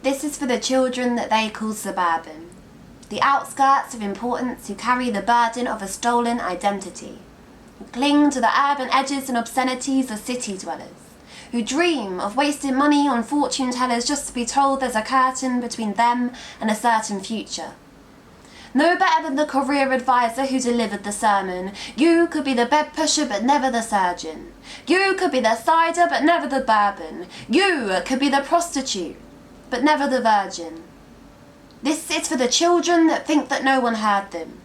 This is for the children that they call suburban, the outskirts of importance who carry the burden of a stolen identity, who cling to the urban edges and obscenities of city dwellers, who dream of wasting money on fortune tellers just to be told there's a curtain between them and a certain future. No better than the career advisor who delivered the sermon. You could be the bed pusher but never the surgeon. You could be the cider but never the bourbon. You could be the prostitute but never the virgin. This is for the children that think that no one heard them,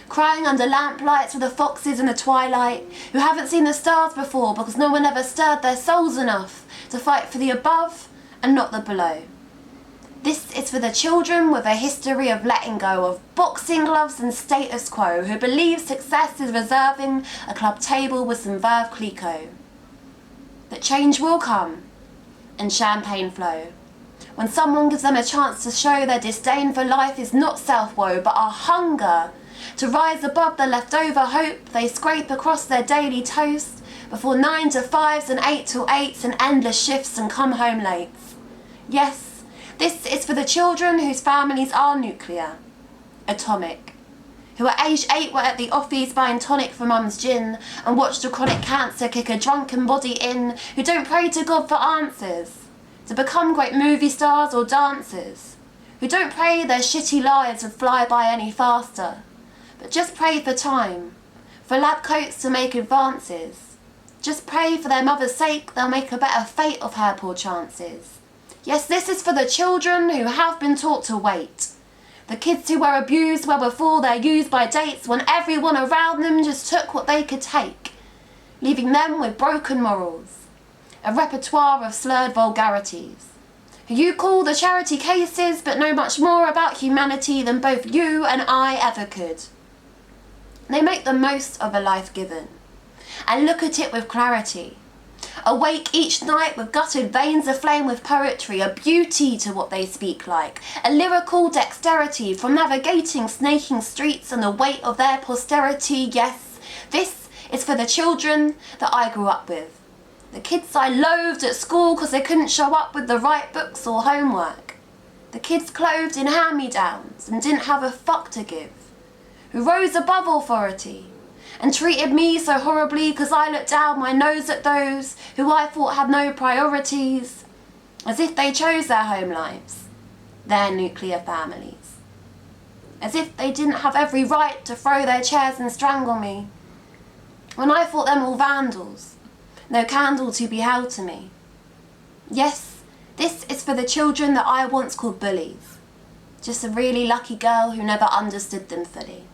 crying under lamplights with the foxes in the twilight, who haven't seen the stars before because no one ever stirred their souls enough to fight for the above and not the below. This is for the children with a history of letting go of boxing gloves and status quo, who believe success is reserving a club table with some Veuve Clicquot. That change will come and champagne flow when someone gives them a chance to show their disdain for life is not self-woe but our hunger to rise above the leftover hope they scrape across their daily toast before 9 to 5s and 8 to 8s and endless shifts and come home late. Yes, this is for the children whose families are nuclear, atomic, who at age 8 were at the office buying tonic for mum's gin and watched a chronic cancer kick a drunken body in, who don't pray to God for answers, to become great movie stars or dancers, who don't pray their shitty lives would fly by any faster, but just pray for time, for lab coats to make advances. Just pray for their mother's sake they'll make a better fate of her poor chances. Yes, this is for the children who have been taught to wait. The kids who were abused well before their use-by dates when everyone around them just took what they could take, leaving them with broken morals, a repertoire of slurred vulgarities, who you call the charity cases but know much more about humanity than both you and I ever could. They make the most of a life given and look at it with clarity. Awake each night with gutted veins aflame with poetry, a beauty to what they speak like, a lyrical dexterity from navigating snaking streets and the weight of their posterity. Yes, this is for the children that I grew up with, the kids I loathed at school because they couldn't show up with the right books or homework, the kids clothed in hand-me-downs and didn't have a fuck to give, who rose above authority and treated me so horribly because I looked down my nose at those who I thought had no priorities, as if they chose their home lives, their nuclear families, as if they didn't have every right to throw their chairs and strangle me, when I thought them all vandals, no candle to be held to me. Yes, this is for the children that I once called bullies, just a really lucky girl who never understood them fully.